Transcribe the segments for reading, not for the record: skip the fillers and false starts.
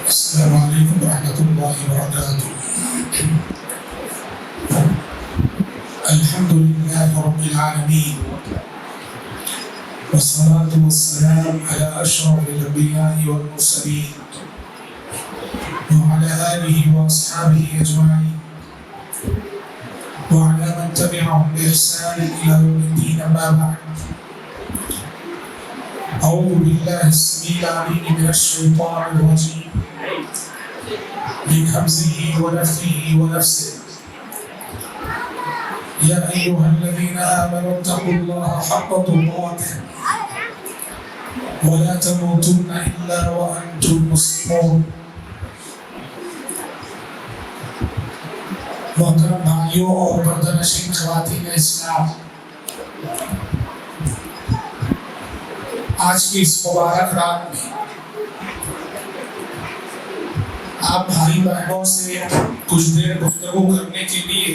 السلام علیکم ورحمۃ اللہ وبرکاتہ۔ الحمد للہ رب العالمین والصلاة والسلام على اشرف الانبیاء والمرسلین وعلى آلہ واصحابہ اجمعین وعلى من تبعهم بإحسان إلى يوم الدين، أما بعد. أعوذ بالله السميع العليم من الشيطان الرجيم من همزه ونفخه ونفسه. يا أيها الذين آمنوا اتقوا الله حق تقاته ولا تموتن إلا وأنتم مسلمون. محترم بھائیوں اور پردہ نشین خواتین اسلام، آج کی اس مبارک رات میں آپ بھائی بہنوں سے کچھ دیر گفتگو کرنے کے لیے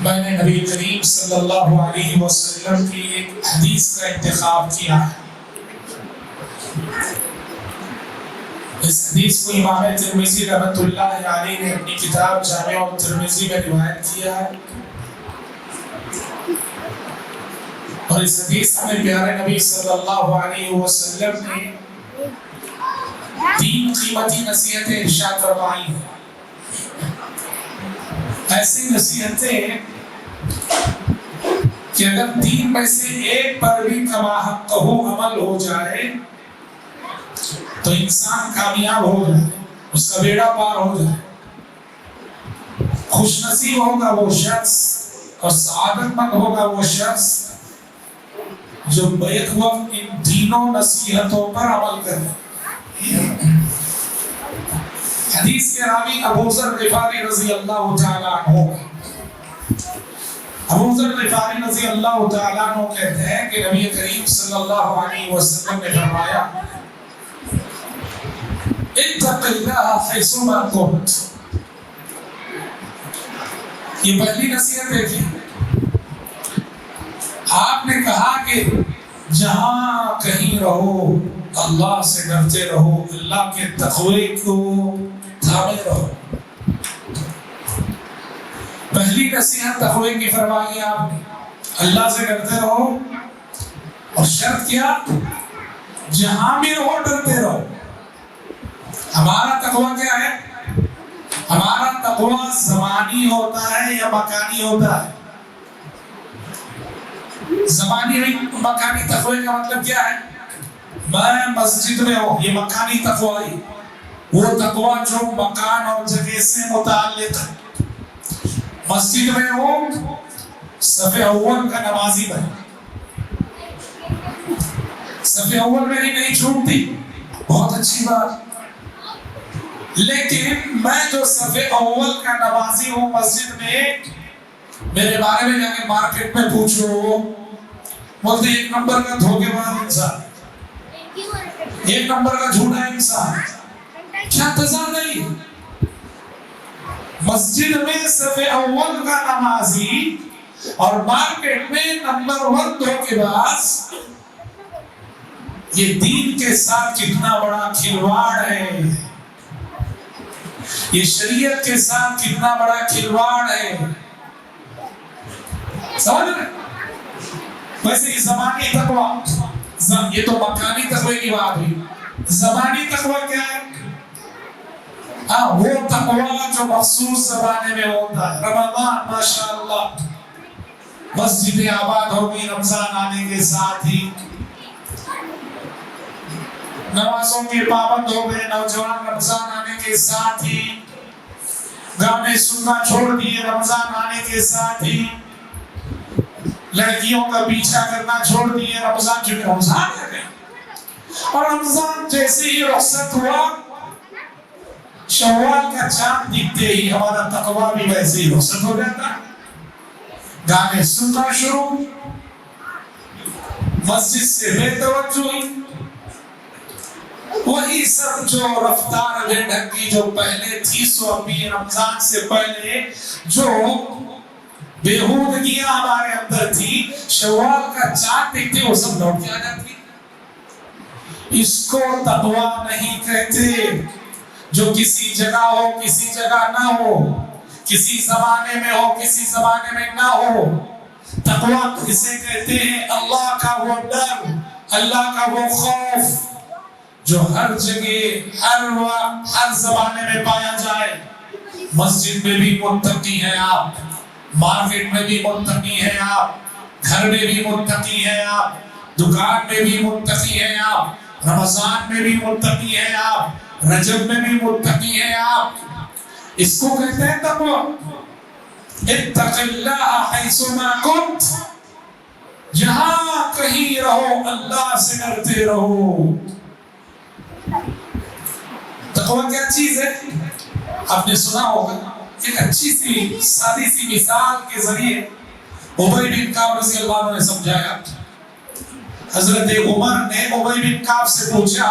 میں نے نبی کریم صلی اللہ علیہ وسلم کی ایک حدیث کا انتخاب کیا ہے۔ اس حدیث کو امام ترمذی رحمۃ اللہ علیہ نے اپنی کتاب جامع الترمذی میں روایت کیا ہے، اور اس حدیث میں پیارے نبی صلی اللہ علیہ وسلم نے 3 قیمتی نصیحتیں ارشاد فرمائی ہیں۔ ایسی نصیحتیں کہ اگر 3 میں سے ایک پر بھی کما حق عمل ہو جائے تو انسان کامیاب ہو جائے، اس کا بیڑا پار ہو جائے، خوش نصیب ہوگا وہ شخص اور سعادت مند ہوگا وہ شخص جو بیک وقت ان تینوں نصیحتوں پر عمل کرے۔ حدیث کے راوی ابو ذر غفاری رضی اللہ تعالی عنہ، ابو ذر غفاری رضی اللہ تعالی عنہ کہتے ہیں کہ نبی کریم صلی اللہ علیہ وسلم نے فرمایا، اتق اللہ حیثما کنت۔ یہ پہلی نصیحت دیکھیں، آپ نے کہا کہ جہاں کہیں رہو اللہ سے ڈرتے رہو، اللہ کے تقوی کو تھامے رہو۔ پہلی نصیحت تقوی کی فرمائی آپ نے، اللہ سے ڈرتے رہو، اور شرط کیا؟ جہاں بھی رہو ڈرتے رہو۔ ہمارا تقوی کیا ہے؟ ہمارا تقوی زمانی ہوتا ہے یا مکانی ہوتا ہے؟ زمانی مکانی تقوی کا مطلب کیا ہے؟ میں مسجد میں ہوں، یہ مکانی تقوی، وہ تقوی جو مکان اور جگہ سے متعلق ہے۔ مسجد میں ہوں، صف اول کا نمازی بنے، صف اول میں ہی نہیں چھوٹتی، بہت اچھی بات، لیکن میں جو صف اول کا نمازی ہوں مسجد میں، میرے بارے میں جا کے مارکیٹ میں پوچھو، بولتے 1 نمبر کا دھوکے باز انسان، 1 نمبر کا جھوٹا انسان، کیا تضاد نہیں؟ مسجد میں صف اول کا نمازی اور مارکیٹ میں نمبر 1 دھوکے باز، یہ دین کے ساتھ کتنا بڑا کھلواڑ ہے، یہ شریعت کے ساتھ کتنا بڑا کھلواڑ ہے، سمجھ رہے؟ ویسے یہ زمانی تقوی، یہ تو مکانی تقوی کی بات ہوئی، زمانی تقوی کیا ہے؟ وہ تقوی جو مخصوص زمانے میں ہوتا ہے۔ رمضان ماشاءاللہ مسجدیں آباد ہو گئی رمضان آنے کے ساتھ ہی، نمازوں کے پابند ہو گئے نوجوان رمضان آنے کے ساتھ ہی، گانے سننا چھوڑ دیے رمضان آنے کے ساتھ ہی، لڑکیوں کا پیچھا کرنا چھوڑ دیے رمضان، چونکہ رمضان ہے، اور رمضان جیسے ہی رخصت ہوا شوال کا چاند دکھتے ہی ہمارا تقوی بھی ویسے ہی رخصت ہو جاتا، گانے سننا شروع، مسجد سے بے توجہی، وہی سب جو رفتار بے ڈھنگی جو پہلے تھی سو ابھی رمضان سے پہلے جو بےہودگیاں ہمارے اندر تھی، شوال کا چاند دیکھتے وہ سب لوٹ کے آ جاتی۔ اس کو تقوی نہیں کہتے۔ جو کسی جگہ ہو کسی جگہ نہ ہو، کسی زمانے میں ہو کسی زمانے میں نہ ہو، تقوی کسے کہتے ہیں؟ اللہ کا وہ ڈر، اللہ کا وہ خوف جو ہر جگہ ہر وقت ہر زمانے میں پایا جائے۔ مسجد میں بھی متقی ہیں آپ، مارکیٹ میں بھی متقی ہیں آپ، گھر میں بھی متقی ہیں آپ، دکان میں بھی متقی ہیں آپ، رمضان میں بھی متقی ہیں آپ، رجب میں بھی متقی ہیں آپ۔ اس کو کہتے ہیں تقوی۔ اتق اللہ حیث ما کنت، جہاں کہیں رہو اللہ سے ڈرتے رہو۔ تقوی کیا چیز ہے؟ آپ نے سنا ہوگا، ایک اچھی سی سادی سی مثال کے ذریعے ابی بن کعب رضی اللہ عنہ نے سمجھایا۔ حضرت عمر نے ابی بن کعب سے پوچھا،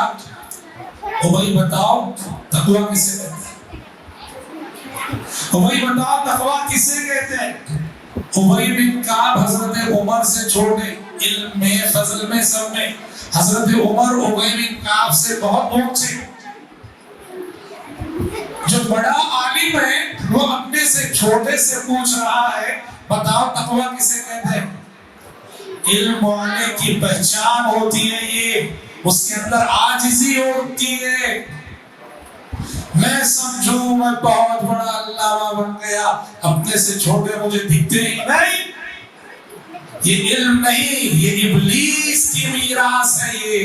ابی بتاؤ تقوی کسے کہتے ہیں؟ ابی بتاؤ تقوی کسے کہتے ہیں؟ ابی بن کعب حضرت عمر سے چھوٹے، علم میں فضل میں سب میں حضرت عمر ابی بن کعب سے بہت اونچے۔ جو بڑا عالم ہے وہ اپنے سے چھوٹے سے پوچھ رہا ہے، بتاؤ تقوی کسے کہتے ہیں؟ علم والے کی پہچان ہوتی ہے یہ، اس کے اندر عاجزی ہوتی ہے۔ میں سمجھوں میں بہت بڑا علامہ بن گیا، اپنے سے چھوٹے مجھے دکھتے ہی نہیں، یہ علم نہیں، یہ ابلیس کی میراث ہے۔ یہ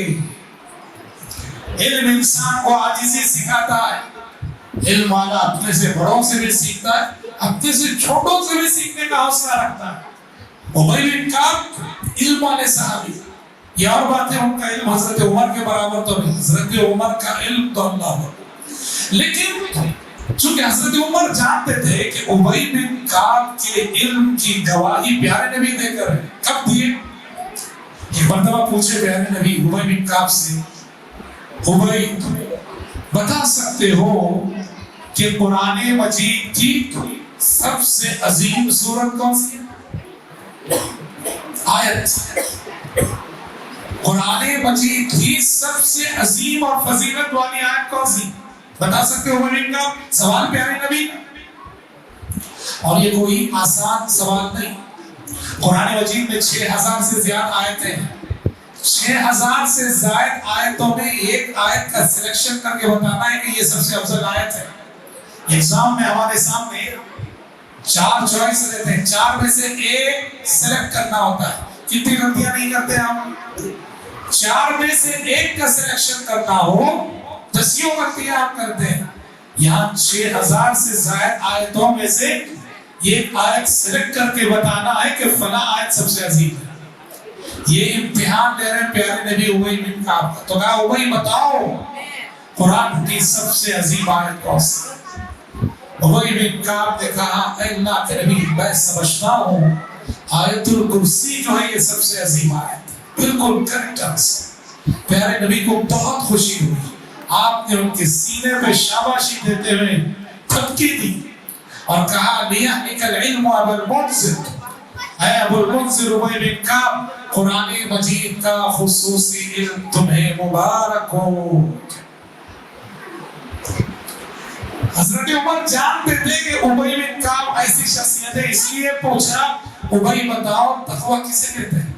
علم انسان کو عاجزی سکھاتا ہے۔ علم والا اپنے سے بڑوں سے بھی سیکھتا ہے، اپنے سے چھوٹوں سے بھی سیکھنے کا حوصلہ رکھتا ہے۔ ابی بن کعب علم والے صحابی، یہ اور بات ہے ان کا علم حضرت عمر کے برابر تو نہیں، حضرت عمر کا علم تو اللہ پر، لیکن چونکہ حضرت عمر جانتے تھے کہ ابی بن کعب کے علم کی گواہی پیارے نبی دے کر ہے۔ کب دیے؟ ایک مرتبہ پوچھے پیارے نبی ابی بن کعب سے، ابی بتا سکتے ہو کہ قرآن مجید کی سب سے عظیم سورت کون سی ہے؟ آیت، قرآن مجید کی سب سے عظیم اور فضیلت والی آیت کون سی؟ بتا سکتے ہو ابی بن کعب؟ سوال پیارے نبی، اور یہ کوئی آسان سوال نہیں۔ قرآن مجید میں 6000 سے زیادہ آیتیں ہیں، 6000 سے زائد آیتوں میں ایک آیت کا سلیکشن کر کے بتانا ہے کہ یہ سب سے افضل آیت ہے۔ ایگزام میں ہمارے سامنے 4 چوائس رہتے ہیں، 4 میں سے ایک سلیکٹ کرنا ہوتا ہے۔ کتنی غلطیاں نہیں کرتے ہم؟ 4 میں سے ایک کا سلیکشن کرنا ہو، 10 غلطیاں آپ کرتے ہیں۔ یہاں 6000 سے زائد آیتوں میں سے ایک آیت سلیکٹ کر کے بتانا ہے کہ فلاں آیت سب سے عظیم ہے۔ یہ امتحان دے رہے ہیں پیارے نبی ابی بن کعب کا۔ تو کہا ابی بتاؤ قرآن کی سب سے عظیم آیت کون سی؟ ابی بن کعب نے کہا اے اللہ کے نبی، میں سمجھتا ہوں آیت الکرسی جو ہے یہ سب سے عظیم آیت ہے۔ بالکل کریکٹ آنسر۔ پیارے نبی کو بہت خوشی ہوئی، آپ نے ان کے سینے پہ شاباشی دیتے ہوئے تھپکی دی اور کہا لیحنک العلم ابا المنذر، اے ابو المنذر ابی بن کعب، قرآن مجید کا خصوصی علم تمہیں مبارک ہو۔ حضرت عمر جانتے تھے کہ ابی بن کعب ایسی شخصیت ہے، اس لیے پوچھا ابی بتاؤ تقوی کسے کہتے ہیں؟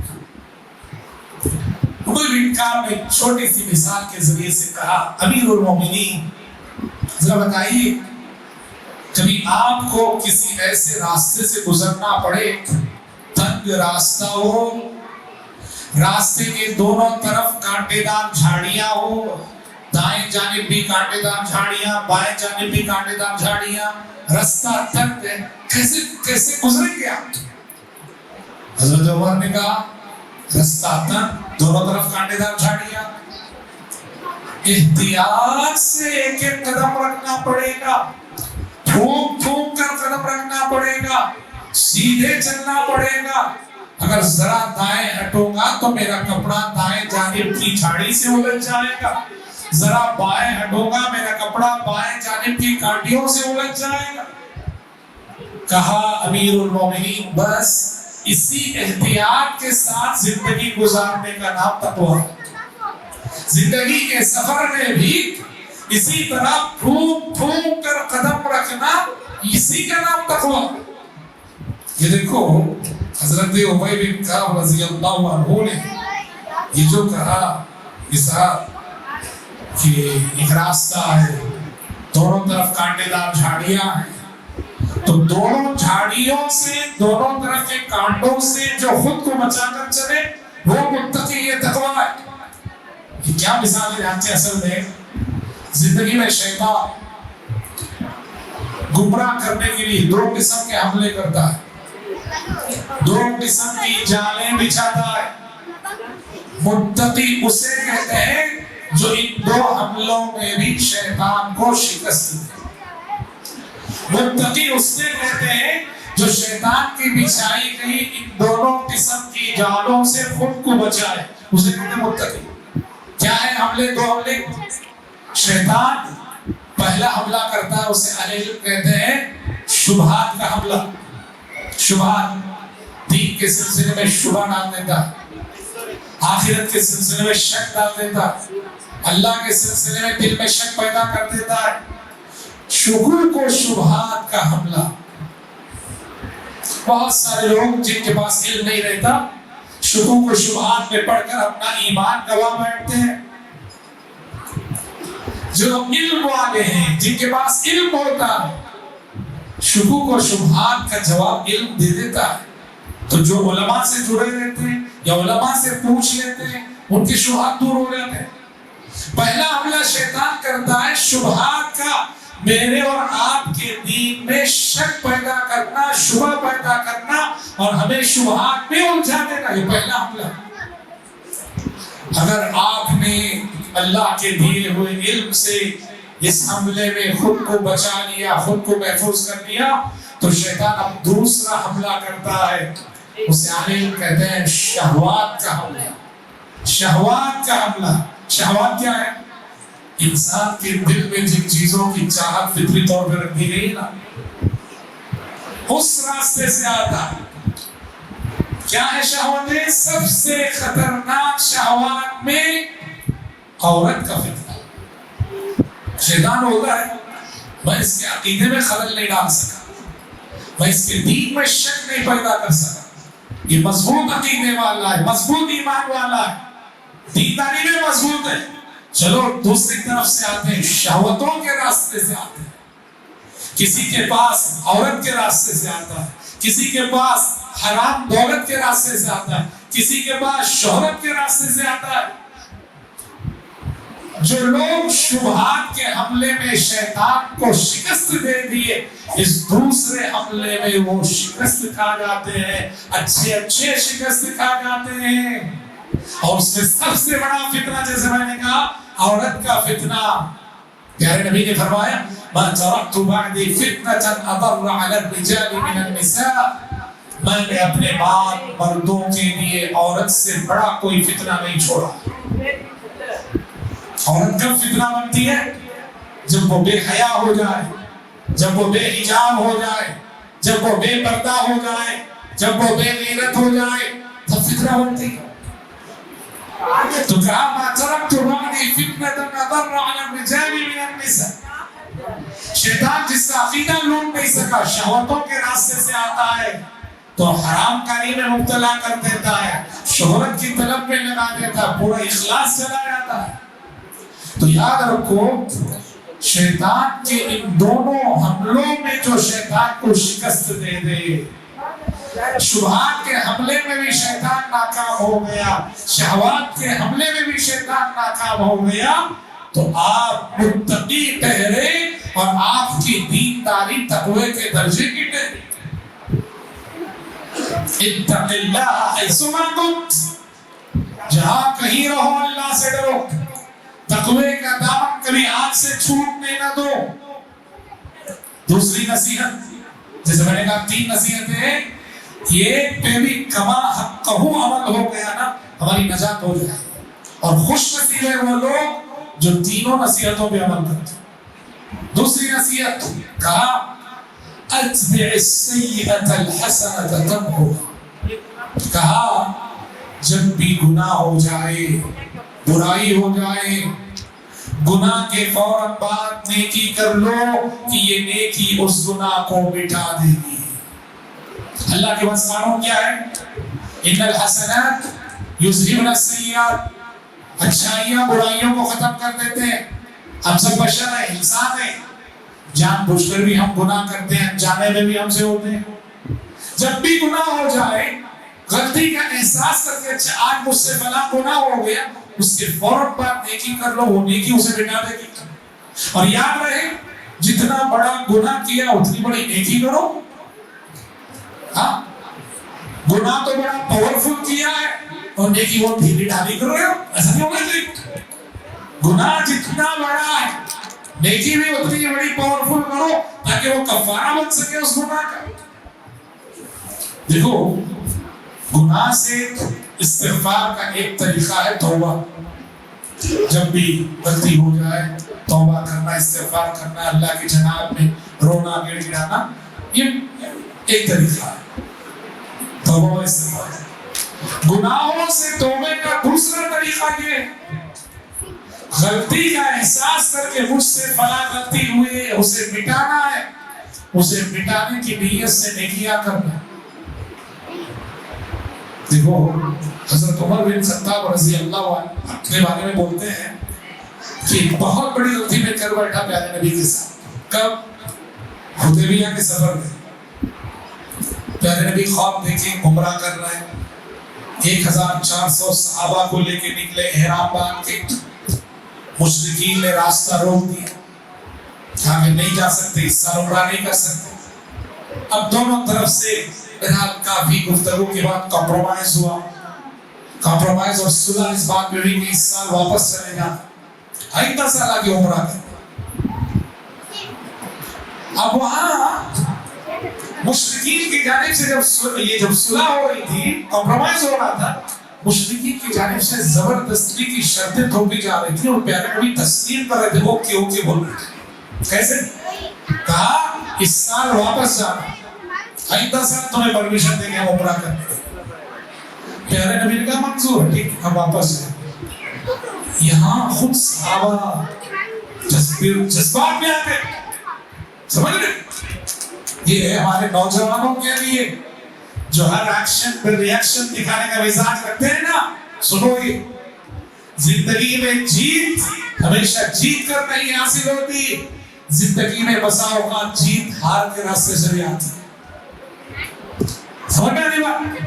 ابی بن کعب نے چھوٹی سی مثال کے ذریعے سے کہا امیر المومنین، ذرا بتائیے کبھی آپ کو کسی ایسے راستے سے گزرنا پڑے، تنگ راستہ ہو، راستے کے دونوں طرف کانٹے دار جھاڑیاں ہو، دائیں جانب بھی کانٹے دار جھاڑیاں، بائیں جانب بھی کانٹے دار جھاڑیاں، راستہ تنگ ہے، کیسے گزریں گے آپ؟ حضرت عمر نے کہا راستہ تنگ، دونوں طرف کانٹے دار جھاڑیاں، احتیاط سے ایک ایک قدم رکھنا پڑے گا، پھونک پھونک کر قدم رکھنا پڑے گا، سیدھے چلنا پڑے گا۔ اگر ذرا دائیں ہٹوں گا تو میرا کپڑا دائیں جانب کی جھاڑی سے الجھ جائے گا، ذرا بائیں ہٹوں گا میرا کپڑا بائیں جانب کی کانٹیوں سے الجھ جائے گا۔ کہا امیر المومنین بس اسی احتیاط کے ساتھ زندگی گزارنے کا نام تقویٰ ہے۔ زندگی کے سفر میں بھی اسی طرح پھونک پھونک کر قدم رکھنا، اسی کا نام تقویٰ۔ یہ دیکھو حضرت ابی بن کعب رضی اللہ عنہ نے یہ جو کہا مثال کہ ایک راستہ ہے، دونوں طرف کانٹے دار جھاڑیاں ہیں، تو دونوں جھاڑیوں سے، دونوں طرف کے کانٹوں سے جو خود کو بچا کر چلے وہ متقی، یہ تقویٰ ہے۔ یہ کیا مثال ہے جانتے ہیں؟ اصل میں زندگی میں شیطان گمراہ کرنے کے لیے دو قسم کے حملے کرتا ہے، دو قسم کی جالیں بچھاتا ہے۔ متقی اسے کہتے ہیں جو ان دو حملوں میں بھی شیطان کو شکست دے۔ متقی اسے کہتے ہیں جو شیطان کی بچھائی گئی ان دونوں قسم کی جالوں سے خود کو بچائے، اسے کہتے ہیں متقی۔ کیا ہے حملے؟ دو حملے۔ شیطان پہلا حملہ کرتا ہے، اسے اہل علم کہتے ہیں شبہات کا حملہ۔ شبہات، دین کے سلسلے میں شبہ ڈال دیتا ہے، آخرت کے سلسلے میں شک ڈال دیتا ہے، اللہ کے سلسلے میں دل میں شک پیدا کر دیتا ہے۔ شکوک و شبہات کا حملہ۔ بہت سارے لوگ جن کے پاس علم نہیں رہتا شکوک و شبہات میں پڑھ کر اپنا ایمان گوا بیٹھتے ہیں۔ جو علم والے ہیں، جن کے پاس علم ہوتا ہے، شکوک و شبہات کا جواب علم دے دیتا ہے۔ تو جو علماء سے جڑے رہتے ہیں یا علماء سے پوچھ لیتے ہیں ان کے شبہات دور ہو جاتے ہیں۔ پہلا حملہ شیطان کرتا ہے شبہات کا، میرے اور آپ کے دین میں شک پیدا کرنا، شبہ پیدا کرنا اور ہمیں شبہات میں الجھا دینا، یہ پہلا حملہ۔ اگر آپ نے اللہ کے دیے ہوئے علم سے اس حملے میں خود کو بچا لیا، خود کو محفوظ کر لیا، تو شیطان اب دوسرا حملہ کرتا ہے، اسے عالم کہتے ہیں شہوات کا حملہ۔ شہوات کا حملہ۔ شہوات کیا ہے؟ انسان کے دل میں جن چیزوں کی چاہت فطری طور پر رکھی گئی نا، اس راستے سے آتا ہے۔ کیا ہے شہوتیں؟ سب سے خطرناک شہوات میں عورت کا فتنہ۔ شیطان ہوتا ہے میں اس کے عقیدے میں خلل نہیں ڈال سکا، میں اس کے دین میں شک نہیں پیدا کر سکا، یہ مضبوط عقیدے والا ہے، مضبوط ایمان والا ہے، دینداری میں مضبوط ہے۔ چلو دوسری طرف سے آتے ہیں، شہوتوں کے راستے سے آتے ہیں۔ کسی کے پاس عورت کے راستے سے آتا ہے، کسی کے پاس حرام دولت کے راستے سے آتا ہے، کسی کے پاس شہرت کے راستے سے آتا ہے۔ جو لوگ شبہات کے حملے میں شیطان کو شکست دے دیے، اس دوسرے حملے میں وہ شکست کھا جاتے ہیں، اچھے شکست کھا جاتے ہیں۔ اور اس میں سب سے بڑا فتنہ، جیسے میں نے کہا، عورت کا فتنہ۔ پیارے نبی نے فرمایا مَا تَرَكْتُ بَعْدِي فِتْنَةً أَضَرَّ عَلَى الرِّجَالِ مِنَ النِّسَاءِ، میں نے اپنے بعد مردوں کے لیے عورت سے بڑا کوئی فتنہ نہیں چھوڑا۔ عورت کب فتنہ بنتی ہے؟ جب وہ بے حیا ہو جائے، جب وہ بے حجاب ہو جائے، جب وہ بے پردہ ہو جائے، جب وہ بے غیرت ہو جائے، تب فتنہ بنتی ہے۔ تو کہا مَا تَرَكْتُ بَعْدِي فِتْنَةً أَضَرَّ عَلَى الرِّجَالِ مِنَ النِّسَاءِ۔ شیطان جس کا عقیدہ لوٹ نہیں سکا، شہوتوں کے راستے سے آتا ہے تو حرام کاری میں مبتلا کر دیتا ہے، شہرت کی طلب میں لگا دیتا ہے، پورا اخلاص چلا جاتا ہے۔ تو یاد رکھو شیطان کے ان دونوں حملوں میں جو شیطان کو شکست دے دے، شبہات کے حملے میں بھی شیطان ناکام ہو گیا، شہوات کے حملے میں بھی شیطان ناکام ہو گیا، تو آپ متقی ٹھہرے اور آپ کی دینداری تقوی کے درجے کی ٹھہری۔ اتق اللہ حیثما کنت، جہاں کہیں رہو اللہ سے ڈرو، تقوی کا دامن کبھی ہاتھ سے چھوٹنے نہ دو۔ دوسری نصیحت، جیسے میں نے کہا 3 نصیحتیں ہیں، یہ پہ بھی کما حقہ عمل ہو گیا نا، ہماری نجات ہو جائے۔ اور خوش نصیب ہے وہ لوگ جو تینوں نصیحتوں پہ عمل کرتے ہیں۔ دوسری نصیحت کہا اتبع السیئۃ الحسنۃ تمحها، کہا جب بھی گناہ ہو جائے برائی ہو جائے، گناہ کے فوراً بعد نیکی کر لو کہ یہ نیکی اس گناہ کو مٹا دے گی۔ اللہ کے بس قانون کیا ہے؟ ان الحسنات یذہبن السیئات، اچھائیاں برائیوں کو ختم کر دیتے ہیں۔ ہم سب بشر ہیں، انسان ہیں، جان بوجھ کر بھی ہم گناہ کرتے ہیں، جانے میں بھی ہم سے ہوتے ہیں۔ جب بھی گناہ ہو جائے، غلطی کا احساس کر کے اچھا آج مجھ سے فلاں گناہ ہو گیا، اس کے فوراً بعد نیکی کر لو، وہ نیکی اسے مٹا دے گی۔ اور یاد رہے جتنا بڑا گناہ کیا اتنی بڑی نیکی کرو۔ ہاں، گناہ تو بڑا پاورفل کیا ہے اور نیکی وہ ڈھیلی ڈھالی کرو گے، ایسا نہیں ہوگا جی۔ گناہ جتنا بڑا ہے نیکی بھی اتنی بڑی پاورفل کرو تاکہ وہ کفارہ بن سکے اس گناہ کا۔ دیکھو، گناہ سے استغفار کا ایک طریقہ ہے توبہ۔ جب بھی غلطی ہو جائے توبہ کرنا، استغفار کرنا، اللہ کی جناب میں رونا گڑ گڑانا، یہ ایک طریقہ ہے توبہ و استغفار۔ گناہوں سے توبے کا دوسرا طریقہ یہ غلطی کا احساس کر کے مجھ سے فلاں غلطی ہوئی ہے، اسے مٹانا ہے، اسے مٹانے کی نیت سے نیکیاں کرنا۔ دیکھو حضرت عمر بن خطاب رضی اللہ عنہ اپنے بارے میں بولتے ہیں کہ بہت بڑی غلطی میں کر بیٹھا پیارے نبی کے ساتھ۔ کب؟ حدیبیہ کے سفر میں پیارے نبی خواب دیکھے عمرہ کر رہے ہیں، 1400 صحابہ کو لے کے نکلے احرام باندھ کے، مشرکین نے راستہ روک دیا، کہا کہ نہیں جا سکتے، اس سال عمرہ نہیں کر سکتے۔ اب دونوں طرف سے بہرحال کافی گفتگو کے بعد کمپرومائز ہوا، کمپرومائز اور صلح اس بات میں ہوئی کہ اس سال واپس چلے جانا، آئندہ سال آگے عمرہ کریں۔ اب وہاں مشرکین کی جانب سے جب صلح ہو رہی تھی، کمپرومائز ہو رہا تھا، مشرکین کی جانب سے زبردستی کی شرطیں تھوپی جا رہی تھی اور پیارے نبی تسلیم کر رہے تھے، اوکے اوکے بول رہے تھے۔ کیسے؟ کہا اس سال واپس جانا، آئندہ سال تمہیں پرمیشن دیں گے عمرہ کرنے کی۔ پیارے نبی نے کہا منظور ہے، ٹھیک ہم واپس جائیں۔ یہاں خود صحابہ جذبات میں آتے، سمجھ رہے؟ یہ ہے ہمارے نوجوانوں کے لیے جو ہر ایکشن پر ریاکشن دکھانے کا مزاج رکھتے ہیں نا۔ سنو، یہ زندگی میں جیت ہمیشہ جیت کر نہیں حاصل ہوتی، زندگی میں بسا اوقات جیت ہار کے راستے سے بھی آتی۔ سمجھنا نہیں بات؟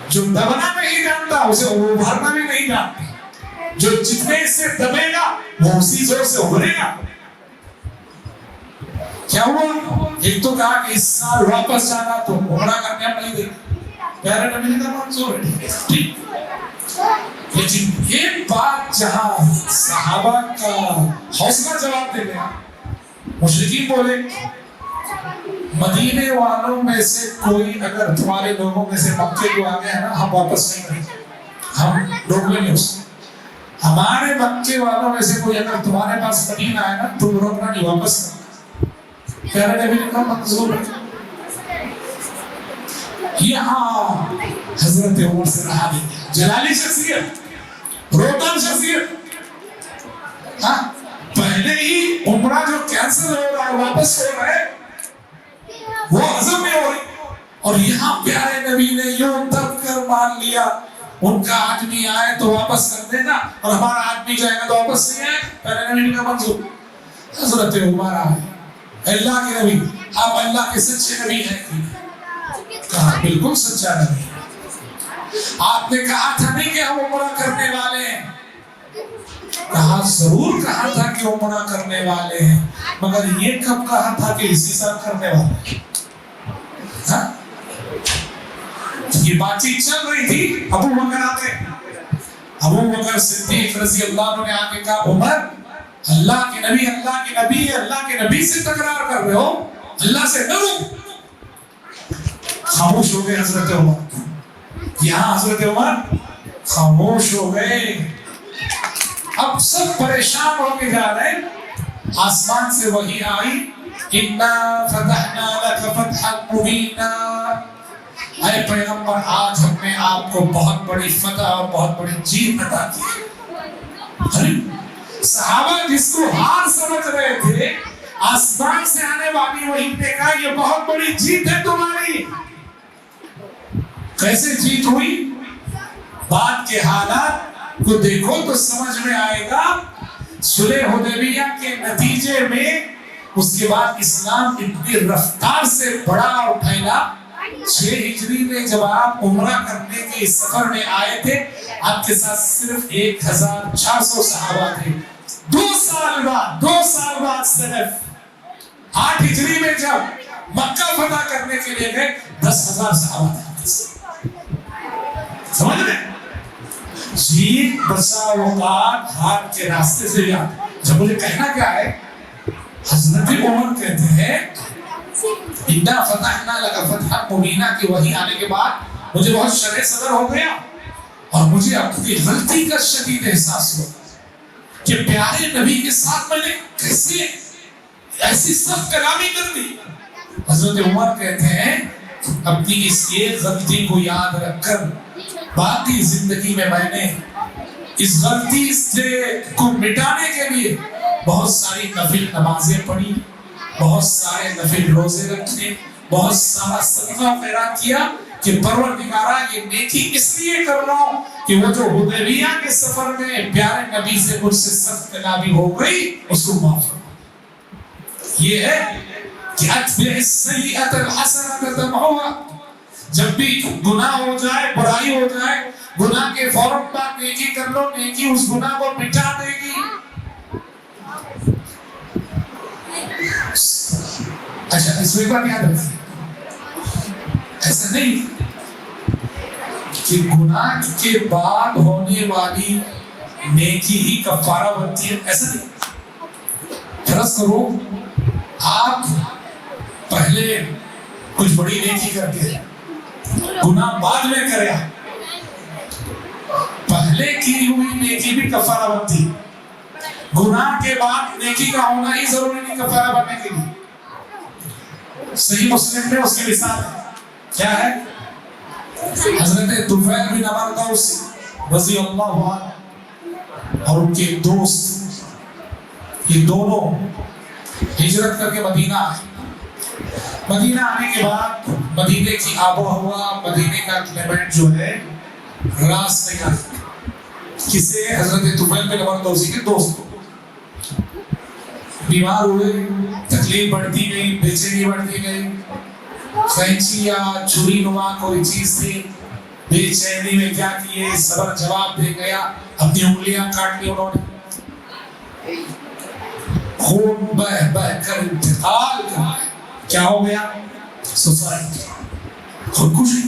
جو دبنا نہیں جانتا اسے ابھرنا بھی نہیں جانتا، جو جتنے سے دبے گا وہ اسی زور سے ابھرے گا۔ کیا ہوا؟ ایک تو کہا کہ اس سال واپس جانا تو عمرہ کرنے ہم نہیں دیں گے۔ پیارے نبی نے کہا منظور ہے، ٹھیک۔ لیکن ایک بات جہاں صحابہ کا حوصلہ جواب دے گیا، مشرکین بولے مدینے والوں میں سے کوئی اگر تمہارے لوگوں میں سے مکے کو آ گیا ہے نا، ہم واپس نہیں کریں گے، ہم روک لیں گے اس کو۔ ہمارے مکے والوں میں سے کوئی اگر تمہارے پاس مدینہ آئے نا، تم روکنا نہیں، واپس کرنا۔ پیارے نبی نے کہا منظور ہے۔ یہاں حضرت عمر سے رہا نہیں گیا، جلالی شخصیت، روتن شخصیت، ہاں پہلے ہی عمرہ جو کینسل ہو رہا ہے واپس ہو رہا ہے، وہ عزم میں ہو رہی، اور یہاں پیارے نبی نے یوں دب کر مان لیا ان کا آدمی آئے تو واپس کر دینا اور ہمارا آدمی جائے گا تو واپس نہیں آئے۔ پیارے نبی کا منظور۔ حضرت عمر آئے، اللہ کے نبی آپ اللہ کے سچے نبی ہیں؟ کہا بالکل سچا نبی۔ آپ نے کہا تھا نہیں کہ ہم عمرہ کرنے والے ہیں؟ کہا ضرور کہا تھا کہ عمرہ کرنے والے ہیں، مگر یہ کب کہا تھا کہ اسی سال کرنے والے ہیں؟ ہاں؟ یہ بات چیت چل رہی تھی، ابو بکر آتے، ابو بکر صدیق رضی اللہ عنہ نے آگے کہا عمر اللہ کے نبی اللہ کے نبی سے تکرار کر رہے ہو، اللہ سے ڈرو۔ خاموش ہو گئے حضرت عمر۔ یہاں حضرت عمر خاموش ہو گئے۔ اب سب پریشان ہو کے جا رہے، آسمان سے وحی آئی، اِنَّا فَتَحْنَا لَكَ فَتْحًا مُبِينًا، اے پیغمبر آج ہم نے آپ کو بہت بڑی فتح اور بہت بڑی جیت عطا کی. صحابہ جس کو ہار سمجھ رہے تھے آسمان سے آنے والی وحی نے کہا یہ بہت بڑی جیت ہے تمہاری. کیسے جیت ہوئی؟ بات کے حالات کو دیکھو تو سمجھ میں آئے گا. صلح حدیبیہ کے نتیجے میں اس کے بعد اسلام اتنی رفتار سے بڑا اور پھیلا. 6 ہجری میں جب آپ عمرہ کرنے کے اس سفر میں آئے تھے آپ کے ساتھ صرف 1400 صحابہ تھے. 2 سال بعد صرف 8 ہجری میں جب مکہ فتح کرنے کے لیے گئے 10,000 صحابہ تھے. سمجھ رہے؟ جیت بسا اوقات ہار کے راستے سے گیا. جب مجھے کہنا کیا ہے، حضرت عمر کہتے ہیں اِنَّا فَتَحْنَا لَكَ فَتْحًا مُبِينًا کی وحی آنے کے بعد مجھے بہت شرح صدر ہو گیا اور مجھے اپنی غلطی کا شدید احساس ہوا کہ پیارے نبی کے ساتھ میں نے کیسے ایسی سخت کلامی کر دی. حضرت عمر کہتے ہیں اپنی اس ایک غلطی کو یاد رکھ کر باقی زندگی میں نے اس غلطی سے کو مٹانے کے لیے بہت ساری نفل نمازیں پڑھی، بہت سارے نفل روزے رکھے، بہت سارا صدقہ خیرات کیا کہ پروردگارا یہ نیکی اس لیے کر رہا ہوں کہ وہ جو حدیبیہ کے سفر میں پیارے نبی سے مجھ سے سخت کلامی ہو گئی اس کو معاف کرو. یہ ہے کہ اتبع السیئۃ الحسنۃ تمحوها. جب بھی گناہ ہو جائے، برائی ہو جائے، گناہ کے فوراً بعد نیکی کر لو، نیکی اس گناہ کو مٹا دے گی. اچھا اس میں بات یاد رکھیں، ایسا نہیں کہ گناہ کے بعد ہونے والی نیکی ہی کفارہ بنتی ہے، ایسا نہیں. فرض کرو آپ پہلے کچھ بڑی نیکی کرتے ہیں، گناہ بعد میں کرے، پہلے کی ہوئی نیکی بھی کفارہ بنتی ہے. گناہ کے بعد نیکی کا ہونا ہی ضروری نہیں کفارہ بننے کے لیے. صحیح مسلم میں اس کی مثال ہے، کیا ہے؟ حضرت طفیل بن عمر دوسی رضی اللہ عنہ اور ان کے دوست، یہ دونوں ہجرت کر کے مدینہ آئے. مدینہ آنے کے بعد مدینے کی آب و ہوا، مدینے کا کلائمیٹ جو ہے راس نہیں آتا. کسے؟ حضرت طفیل بن عمر دوسی کے دوست کو. بیمار ہوئے، تکلیف بڑھتی گئی، بے چینی بڑھتی گئی، قینچی یا چھری نما کوئی چیز تھی، بے چینی میں کیا کیے، صبر جواب دے گیا، اپنی انگلیاں کاٹ لی انہوں نے، خون بہ بہ کر انتقال کر گئے. کیا ہو گیا؟ سوسائڈ، خودکشی.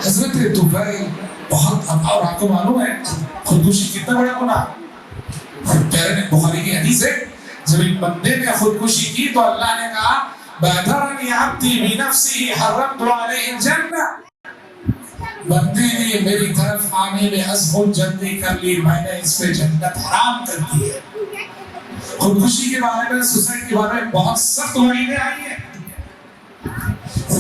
حضرت طفیل بہت، اور آپ کو معلوم ہے خودکشی کتنا بڑا گناہ. پیارے نے بخاری کی حدیث ہے جب ایک بندے نے خودکشی کی تو اللہ نے کہا بادرنی عبدی بنفسی حرمت علیہ الجنہ. بندے نے میری طرف آنے میں ازمل جلدی کر لی، میں نے اس پہ جنت حرام کر دی ہے. خودکشی کے بارے میں، سوسائڈ کے بارے میں بہت سخت وعیدیں آئی ہیں.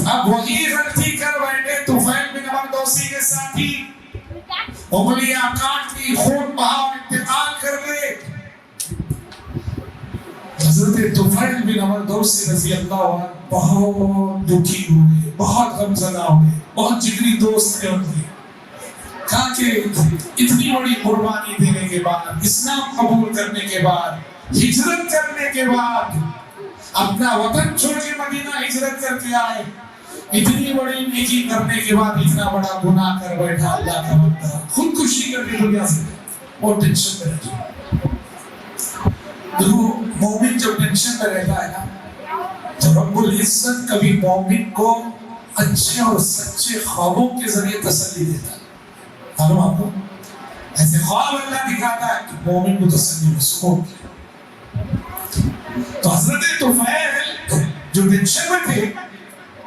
اب وہی غلطی کر بیٹھے طفیل بن عمر دوسی کے ساتھی، انگلیاں کاٹ لی، خون بہا، انتقال کر گئے. حضرت طفیل بن عمر دوسی رضی اللہ عنہ بہت دکھی ہوئے، بہت غمزدہ ہوئے، بہت جگری دوست تھے ان کے. کہا کہ اتنی بڑی قربانی دینے کے بعد، اسلام قبول کرنے کے بعد، ہجرت کرنے کے بعد، اپنا وطن چھوڑ کے مدینہ ہجرت کر کے آئے، اتنی بڑی نیکی کرنے کے بعد اتنا بڑا گناہ کر بیٹھا. اللہ کا بندہ خودکشی کر کے دنیا سے اور ٹینشن میں رہتا. دیکھو مومن جب ٹینشن میں رہتا ہے نا تو رب العزت کبھی مومن کو اچھے اور سچے خوابوں کے ذریعے تسلی دیتا ہے. معلوم آپ کو ایسے خواب اللہ دکھاتا ہے کہ مومن کو تسلی میں سکون. تو حضرت طفیل جو ٹینشن میں تھے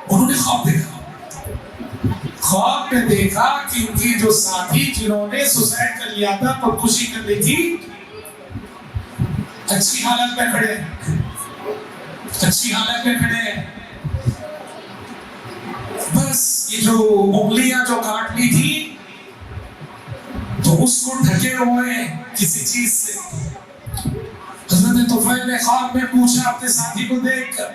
انہوں نے خواب دیکھا. خواب میں دیکھا کہ ان کی جو ساتھی جنہوں نے سوسائڈ کر لیا تھا، خودکشی کر لی تھی، اچھی حالت میں کھڑے ہیں، اچھی حالت میں کھڑے ہیں. بس یہ جو انگلیاں جو کاٹ لی تھی تو اس کو ڈھکے ہوئے کسی چیز سے. حضرت طفیل نے خواب میں پوچھا اپنے ساتھی کو دیکھ کر,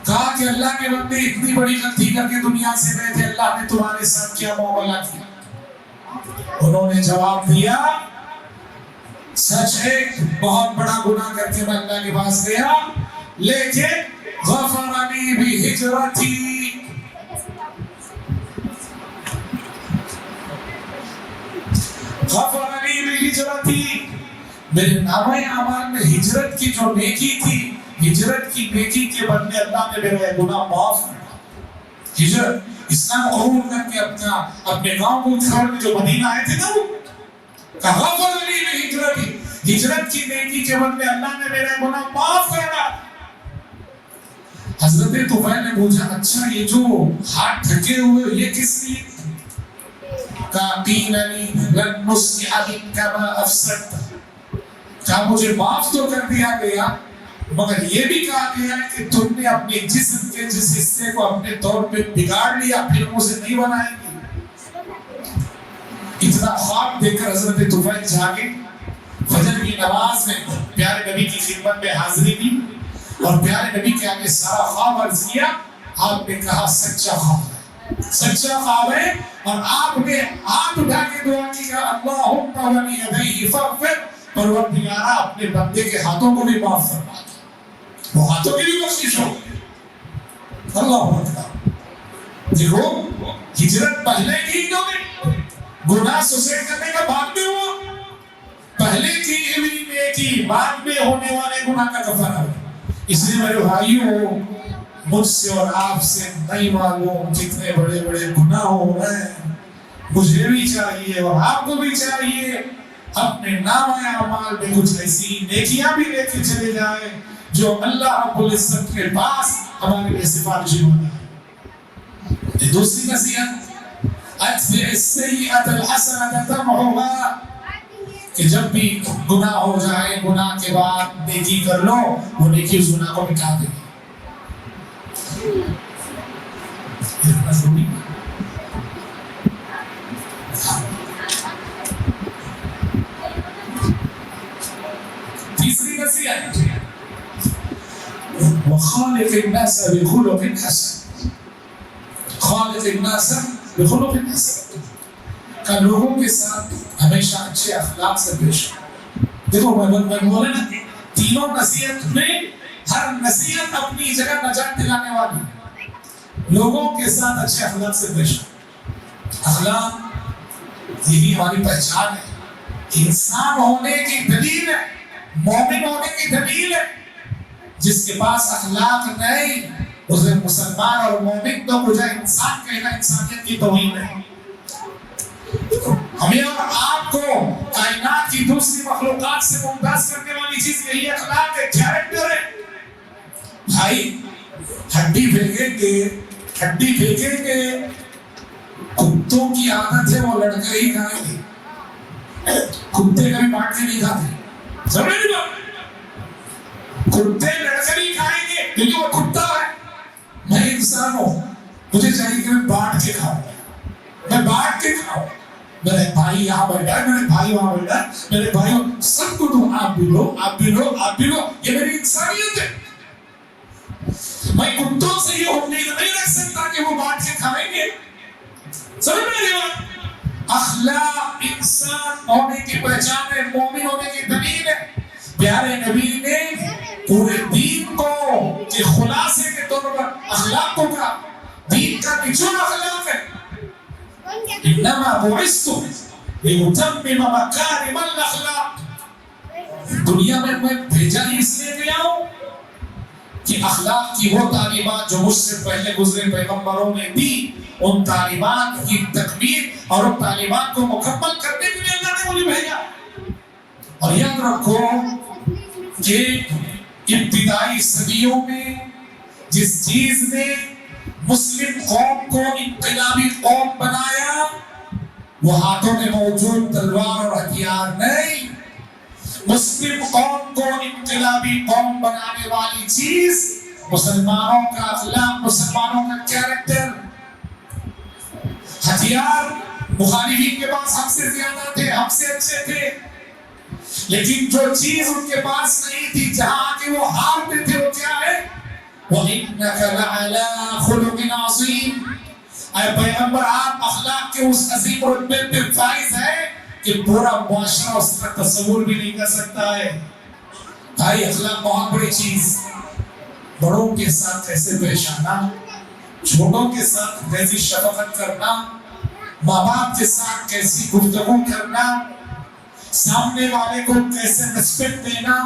کہا کہ اللہ کے بندے اتنی بڑی غلطی کر کے دنیا سے گئے تھے, اللہ نے تمہارے ساتھ کیا معاملہ کیا؟ انہوں نے جواب دیا, سچ ہے بہت بڑا گناہ کر کے میں اللہ کے پاس گیا, لیکن غفر لی بہجرتی, غفر لی بہجرتی, میرے نامہ اعمال میں ہجرت کی جو نیکی تھی, ہجرت کی نیکی کے بدلے اللہ نے میرے گناہ معاف کیا. ہجرت اسلام قبول کر کے اپنے گاؤں کو چھوڑ کے جو مدینہ آئے تھے نا, وہ غفر لی بہجرتی, ہجرت کی نیکی کے بدلے اللہ نے میرے گناہ معاف کیا. حضرت طفیل نے پوچھا, اچھا یہ جو ہاتھ ڈھکے ہوئے یہ کس لیے؟ کہا قیل لی لن نصلح بک ما افسدت, کہا مجھے معاف تو کر دیا گیا مگر یہ بھی کہا گیا ہے کہ تم نے اپنے جسم کے جس حصے کو اپنے طور پہ بگاڑ لیا پھر اسے نہیں بنائے گی. اتنا خواب دیکھ کر حضرت طفیل جاگے, فجر کی نماز میں پیارے نبی کی خدمت میں حاضری دی اور پیارے نبی کے آگے سارا خواب عرض کیا. آپ نے کہا سچا خواب ہے, سچا خواب ہے, اور آپ نے ہاتھ اٹھا کے دعا کی, اللہم ولیدیہ فاغفر, پروردگارا اپنے بندے کے ہاتھوں کو بھی معاف فرما دے, وہ ہاتھوں کی بھی بخشش ہو. اللہ اکبر. دیکھو ہجرت پہلے کی کیوں نہیں, گناہ سوسائڈ کرنے کا بعد میں ہوا, پہلے کی ہوئی نیکی بعد میں ہونے والے گناہ کا کفارہ ہے. اس لیے میرے بھائیوں, مجھ سے اور آپ سے نہیں معلوم کتنے بڑے بڑے گناہ ہو رہے ہیں. مجھے بھی چاہیے اور آپ کو بھی چاہیے اپنے نامہ اعمال میں کچھ ایسی نیکیاں بھی لے کے چلے جائیں جو اللہ رب العزت کے پاس ہمارے لیے سفارشی ہونا ہے. دوسری نصیحت, اتبع السیئۃ الحسنۃ تمحوھا, کہ جب بھی گناہ ہو جائے گناہ کے بعد نیکی کر لو, وہ نیکی اس گناہ کو مٹا دے گی. تیسری نصیحت, وخالق الناس بخلق حسن, خالق الناس بخلق حسن, کہ لوگوں کے ساتھ ہمیشہ اچھے اخلاق سے پیش آؤ. دیکھو میں بولے نا, تینوں نصیحت میں ہر نصیحت اپنی جگہ نجات دلانے والی. لوگوں کے ساتھ اچھے اخلاق سے پیش آؤ. اخلاق یہی ہماری پہچان ہے, انسان ہونے کی دلیل ہے, مومن ہونے کی دلیل ہے. جس کے پاس اخلاق نہیں اسے مسلمان اور مومن تو مجھے انسان کہنا انسانیت کی توہین ہے. ہمیں اور آپ کو کائنات کی دوسری مخلوقات سے ممتاز کرنے والی چیز یہی اخلاق ہے, کیریکٹر ہے. بھائی ہڈی پھینکیں گے, کتوں کی عادت ہے وہ لڑکے ہی کھائیں گے, کتے کبھی بانٹ کے نہیں کھاتے. سمجھ نہیں بات, کتے لڑکے ہی کھائیں گے کیونکہ وہ کتا ہے. میں انسان ہوں, مجھے چاہیے کہ میں بانٹ کے کھاؤں, میں بانٹ کے کھاؤں. میرے بھائی یہاں بیٹھا ہے, میرے بھائی وہاں بیٹھا ہے, میرے بھائی سب کو دوں, آپ بھی لو, آپ بھی لو, آپ بھی لو. یہ میری انسانیت ہے. میں کتوں سے یہ امید نہیں رکھ سکتا کہ وہ بانٹ کے کھائیں گے. سمجھ میں نہیں بات. اخلاق انسان ہونے کی پہچان ہے, مومن ہونے کی دلیل ہے. پیارے نبی نے پورے دین کو کہ خلاصے کے طور پر اخلاق کو کہا. دین کا نچوڑ اخلاق ہے. انما بعثت لاتمم مکارم الاخلاق, دنیا میں بھیجا ہی اس لیے گیا ہوں کہ اخلاق کی وہ تعلیمات جو مجھ سے پہلے گزرے پیغمبروں نے دی, ان تعلیمات کی تکمیل اور ان تعلیمات کو مکمل کرنے کے لیے اللہ نے مجھے بھیجا. اور یاد رکھو کہ ابتدائی صدیوں میں جس چیز نے مسلم قوم کو انقلابی قوم بنایا وہ ہاتھوں میں موجود تلوار اور ہتھیار نہیں. مسلم قوم کو انقلابی قوم بنانے والی چیز مسلمانوں کا اخلاق, مسلمانوں کا کیریکٹر, ہتھیار مخالفین کے پاس ہم سے زیادہ تھے، ہم سے اچھے تھے، لیکن جو چیز ان کے پاس نہیں تھی، جہاں کہ وہ ہارتے تھے، وہ کیا ہے؟ وَإِنَّكَ لَعَلَىٰ خُلُقٍ عَظِيمٍ۔ اے پیغمبر، آپ اخلاق کے اس عظیم رتبے پہ فائز ہیں کہ پورا معاشرہ اس کا تصور بھی نہیں کر سکتا ہے۔ بھائی اخلاق بہت بڑی چیز، بڑوں کے ساتھ کیسے پیش آنا، چھوٹوں کے ساتھ کیسی شفقت کرنا، ماں باپ کے ساتھ کیسی گفتگو کرنا، سامنے والے کو کیسے ریسپیکٹ دینا،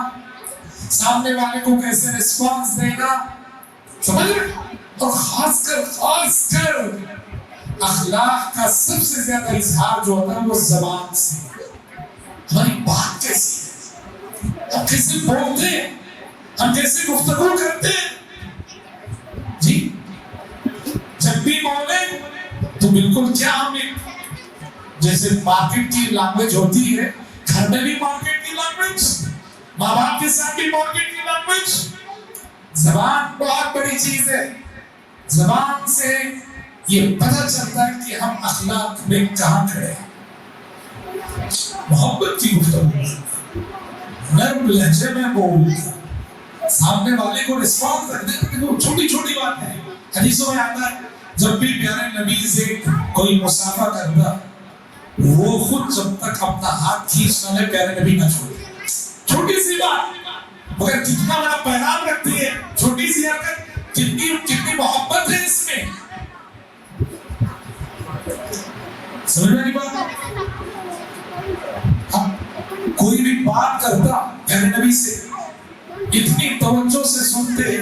سامنے والے کو کیسے ریسپانس دینا، سمجھ رہے؟ اور خاص کر اخلاق کا سب سے زیادہ اظہار جو ہوتا ہے وہ زبان سے، ہماری بات کیسی ہے، ہم کیسے بولتے ہیں، ہم کیسے گفتگو کرتے ہیں۔ جی جب بھی بولیں تو بالکل کیا ہمیں جیسے مارکیٹ کی لینگویج ہوتی ہے، گھر میں بھی مارکیٹ کی لینگویج، ماں باپ کے ساتھ بھی مارکیٹ کی لینگویج۔ زبان بہت بڑی چیز ہے، زبان سے یہ پتہ چلتا ہے کہ ہم اخلاق میں کہاں کھڑے ہیں۔ محبت کی گفتگو، نرم لہجے میں بولنا، سامنے والے کو رسپانس کرنے، وہ چھوٹی چھوٹی بات ہے۔ حدیثوں میں آتا ہے جب بھی پیارے نبی سے کوئی مصافحہ کرتا، وہ خود جب تک اپنا ہاتھ کھینچ نہ لے پیارے نبی نہ چھوڑے۔ چھوٹی سی بات مگر کتنا بڑا پیغام رکھتی ہے، چھوٹی سی حرکت کتنی محبت ہے اس میں، سمجھ میں نہیں بات؟ کوئی بھی بات کرتا پیارے نبی سے اتنی توجہ سے سنتے،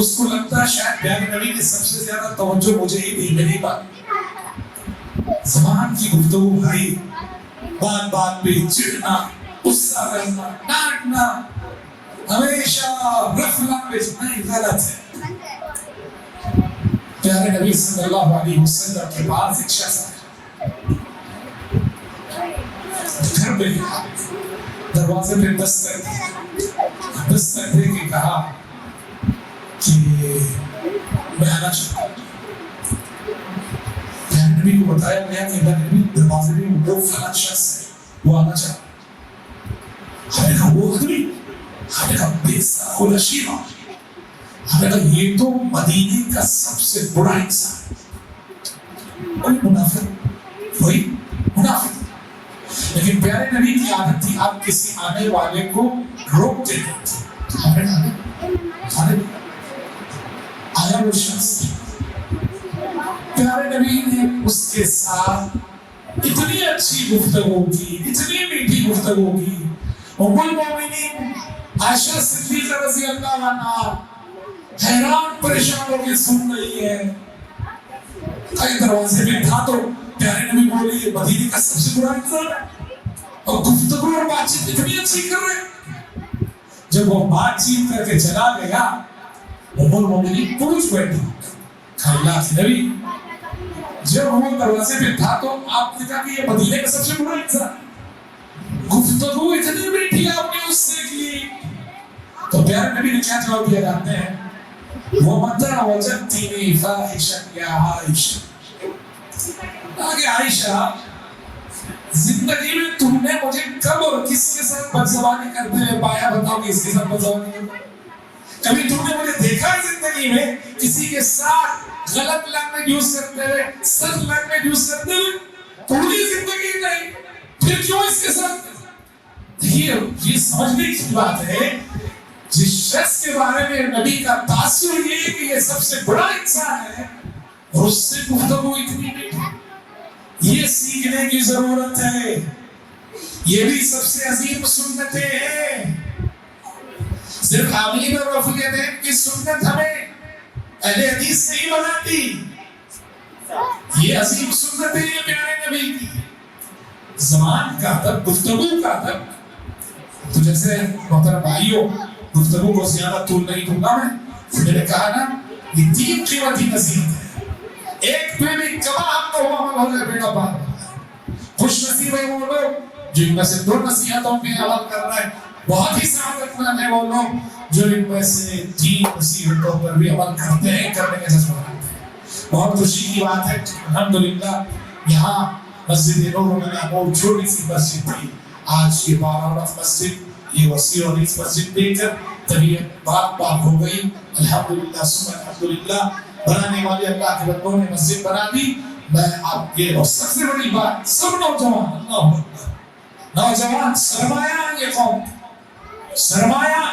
اس کو لگتا ہے شاید پیارے نبی نے سب سے زیادہ توجہ مجھے ہی دی میری بات۔ زبان کی گفتگو بھائی، بات بات پہ چڑنا، غصہ کرنا، ڈانٹنا، ہمیشہ رف لینگویج نہیں، غلط ہے۔ پیارے نبی صلی اللہ علیہ وسلم کے پاس ایک شخص آیا، گھر پہ گیا، دروازے پہ دستک دے کے کہا کہ میں آنا چاہتا ہوں۔ پیارے نبی کو بتایا گیا کہ نبی دروازے پہ وہ فلاں شخص ہے، وہ آنا چاہتا ہے۔ ہمیں کہا وہ آدمی، ہمیں کہا بے ساخو رشیدہ، ہمیں کہا یہ تو مدینے کا سب سے بڑا انسان ہے، کوئی منافق۔ لیکن پیارے نبی کی عادت تھی آپ کسی آنے والے کو روکتے تھے۔ آیا وہ شخص، پیارے نبی نے اس کے ساتھ اتنی اچھی گفتگو کی، اتنی میٹھی گفتگو کی، ام المومنین عائشہ صدیقہ رضی اللہ عنہا حیران پریشان ہو کے سن رہی ہے۔ کئی دروازے میں تھا تو پیارے نبی بولے یہ مدینے کا سب سے بڑا انسان ہے، اور گفتگو اور بات چیت اتنی اچھی کر رہے۔ جب وہ بات چیت کر کے چلا گیا، ام المومنین پوچھ بیٹھی، اللہ کے نبی جب وہ دروازے پہ تھا تو آپ نے کہا کہ یہ مدینے کا سب سے بڑا انسان، گفتگو اتنی میٹھی آپ نے اس سے کی، تو پیارے نبی نے کیا جواب دیا جانتے ہیں؟ وَمَتَى وَجَدْتِنِي فَاحِشًا يَا عَائِشَةُ، آگے عائشہ زندگی میں تم نے مجھے کب اور کس کے ساتھ بدزبانی کرتے ہوئے پایا؟ بتاؤ کہ اس کے ساتھ بدزبانی کرتے، کبھی تم نے مجھے دیکھا زندگی میں کسی کے ساتھ غلط لینگویج یوز کرتے ہوئے، سخت لینگویج یوز کرتے ہوئے؟ پوری زندگی نہیں، پھر کیوں اس کے ساتھ؟ یہ سمجھنے کی بات ہے، جس شخص کے بارے میں نبی کا تاثر یہ ہے کہ یہ سب سے بڑا انسان ہے اور اس سے گفتگو اتنی میٹھی، یہ سیکھنے کی ضرورت ہے۔ یہ بھی سب سے عظیم سنتیں ہیں۔ صرف آمین اور رفع الیدین کی سنت ہمیں اہل حدیث نہیں بناتی، یہ عظیم سنتیں ہیں پیارے نبی کی۔ زبان کا ادب، گفتگو کا ادب، تو جیسے محترم بھائیوں گفتگو کو زیادہ طول نہیں دوں گا میں نے کہا نا یہ تین قیمتی نصیحت ہے، ایک پہ بھی کبا ہم کو عمل ہو گئے بیٹا بات، خوش نصیب ہے وہ لوگ جو ان میں سے دو نصیحتوں پہ عمل کر رہے ہیں، بہت ہی سعادت مند ہے وہ لوگ جو ان میں سے تین نصیحتوں پر بھی عمل کرتے ہیں، کرنے کا جذبہ رکھتے ہیں۔ بہت خوشی کی بات ہے الحمدللہ یہاں مسجد نور العمور چھوٹی سی مسجد تھی، آج یہ بارآمد مسجد، یہ وسیع اور اس مسجد دیکھ کر طبیعت پاک پاک ہو گئی۔ الحمدللہ ثم الحمدللہ، بنانے والے اللہ کے بندوں نے مسجد بنا دی۔ میں آپ کے اور سب سے بڑی بات، سب نوجوان، اللہ اکبر، نوجوان سرمایہ، یہ قوم سرمایہ،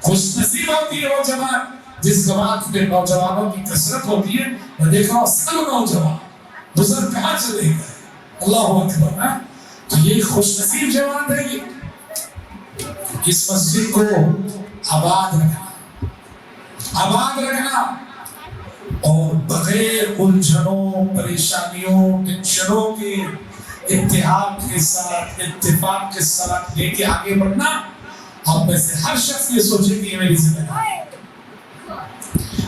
خوش نصیب ہوتی ہے وہ جماعت جس جماعت میں نوجوانوں کی کثرت ہوتی ہے۔ میں دیکھ رہا ہوں سب نوجوان، بزرگ کہاں چلے گئے، اللہ اکبر۔ تو یہ خوش نصیب جماعت ہے، یہ اس مسجد کو آباد رکھنا، آباد رکھنا، اور بغیر الجھنوں، پریشانیوں، ٹینشنوں کے، اتحاد کے ساتھ، اتفاق کے ساتھ لے کے آگے بڑھنا۔ آپ میں سے ہر شخص یہ سوچے کہ یہ میری ذمہ داری ہے،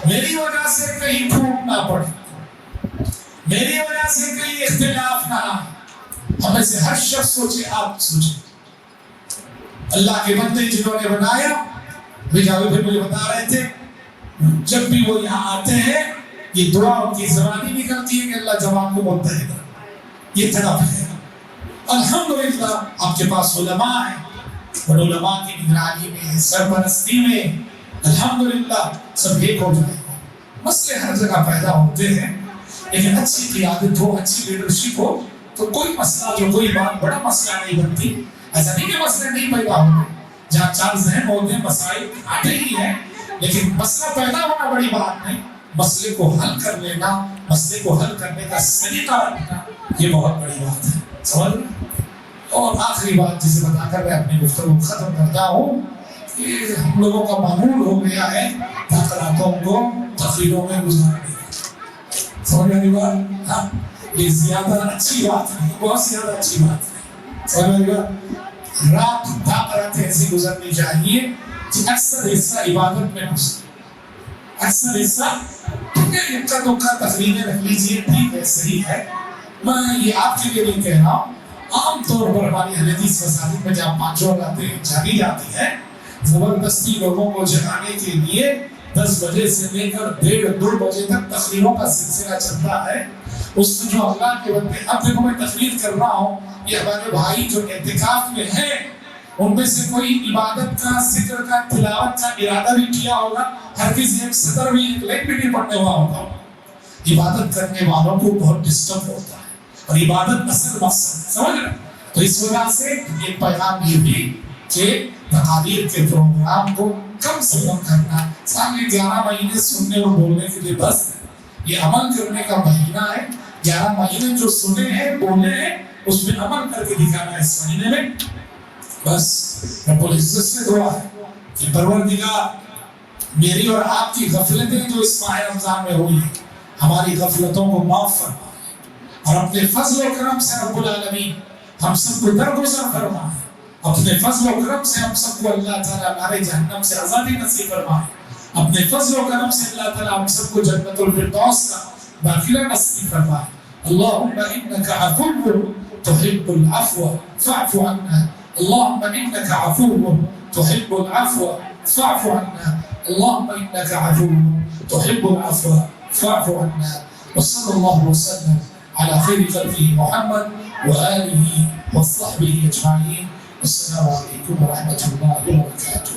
میری وجہ سے کہیں پھوٹ نہ پڑے، میری وجہ سے کہیں اختلاف نہ آئے۔ ہم میں سے ہر شخص سوچے، آپ سوچے۔ اللہ کے بندے جنہوں نے بنایا، بھائی پھر مجھے بتا رہے تھے، جب بھی وہ یہاں آتے ہیں یہ دعا ان کی زبانی نکلتی ہے کہ اللہ جوان کو متحد رکھے، یہ طرف ہے۔ الحمدللہ آپ کے پاس علماء ہیں، اور علماء کی نگرانی میں، سرپرستی میں الحمدللہ سب ایک ہو جائے گا۔ مسئلے ہر جگہ پیدا ہوتے ہیں، لیکن اچھی قیادت ہو، اچھی لیڈرشپ ہو تو کوئی مسئلہ، جو کوئی بات بڑا مسئلہ نہیں بنتی۔ ایسا نہیں کہ مسئلے نہیں پیدا ہوتے، جہاں چار ذہن ہوتے ہیں مسائل آتے ہی ہیں، لیکن مسئلہ پیدا ہونا بڑی بات نہیں، مسئلے کو حل کر لینا، مسئلے کو حل کرنے کا سلیقہ رکھنا، یہ بہت بڑی بات ہے، سمجھ رہے ہیں؟ اور آخری بات جسے بتا کر میں اپنی گفتگو ختم کرتا ہوں کہ ہم لوگوں کا معمول ہو گیا ہے تقریروں کو تقریروں میں گزارنے کا، سمجھ رہے بات؟ ہاں، یہ زیادہ اچھی بات نہیں، بہت زیادہ اچھی بات نہیں، سمجھ رہے بات؟ رات تقریرات ایسی گزرنی چاہیے کہ اکثر حصہ عبادت میں گزرے، اکثر حصہ اکا دکا تقریریں رکھ لیجیے، ٹھیک ہے، صحیح ہے۔ میں یہ آپ کے لیے نہیں کہہ رہا ہوں، عام طور پر ہماری حدیث مساجد میں جہاں پانچوں راتیں جاگی جاتی ہے، زبردستی لوگوں کو جگانے کے لیے 10 بجے سے لے کر 1:30-2 بجے تک تقریروں کا سلسلہ چلتا ہے۔ اس میں جو اللہ کے بندے، اب دیکھو میں تقریر کر رہا ہوں، یہ ہمارے بھائی جو اعتکاف میں ہیں ان میں سے کوئی عبادت کا، ذکر کا، تلاوت کا ارادہ بھی کیا ہوگا، ہر کسی ایک صدر بھی، ایک لائن بھی نہیں پڑھنے ہوا ہوگا۔ عبادت کرنے والوں کو بہت ڈسٹرب ہوتا ہے، اور عبادت اصل مقصد ہے، سمجھ رہے؟ تو اس وجہ سے یہ پیغام یہ بھی کہ تقاریر کے پروگرام کو کم سے کم کرنا، سامنے 11 مہینے سننے اور بولنے کے لیے بس یہ عمل کرنے کا مہینہ ہے۔ 11 مہینے جو سنے ہیں، بولے ہیں، اس میں عمل کر کے دکھانا ہے اس مہینے میں۔ بس رب العزت سے دعا ہے کہ پروردگار میری اور آپ کی غفلتیں جو اس ماہ رمضان میں ہوئی ہیں، ہماری غفلتوں کو معاف فرمائے، اور اپنے فضل و کرم سے رب العالمین ہم سب کو درگزر فرمائے، اپنے فضل و کرم سے ہم سب کو اللہ تعالیٰ ہمارے جہنم سے آزادی نصیب فرمائے، اپنے فضل و کرم سے اللہ تعالیٰ ہم سب کو جنت الفردوس کا داخلہ نصیب فرمائے۔ اللہم انک عفو تحب العفو فاعف عنا، اللہم انک عفو تحب العفو فاعف عنا، اللہم انک عفو تحب العفو فاعف عنا، وصلی اللہ وسلم على خير خلقه محمد وآله وصحبه أجمعين. السلام عليكم ورحمة الله وبركاته.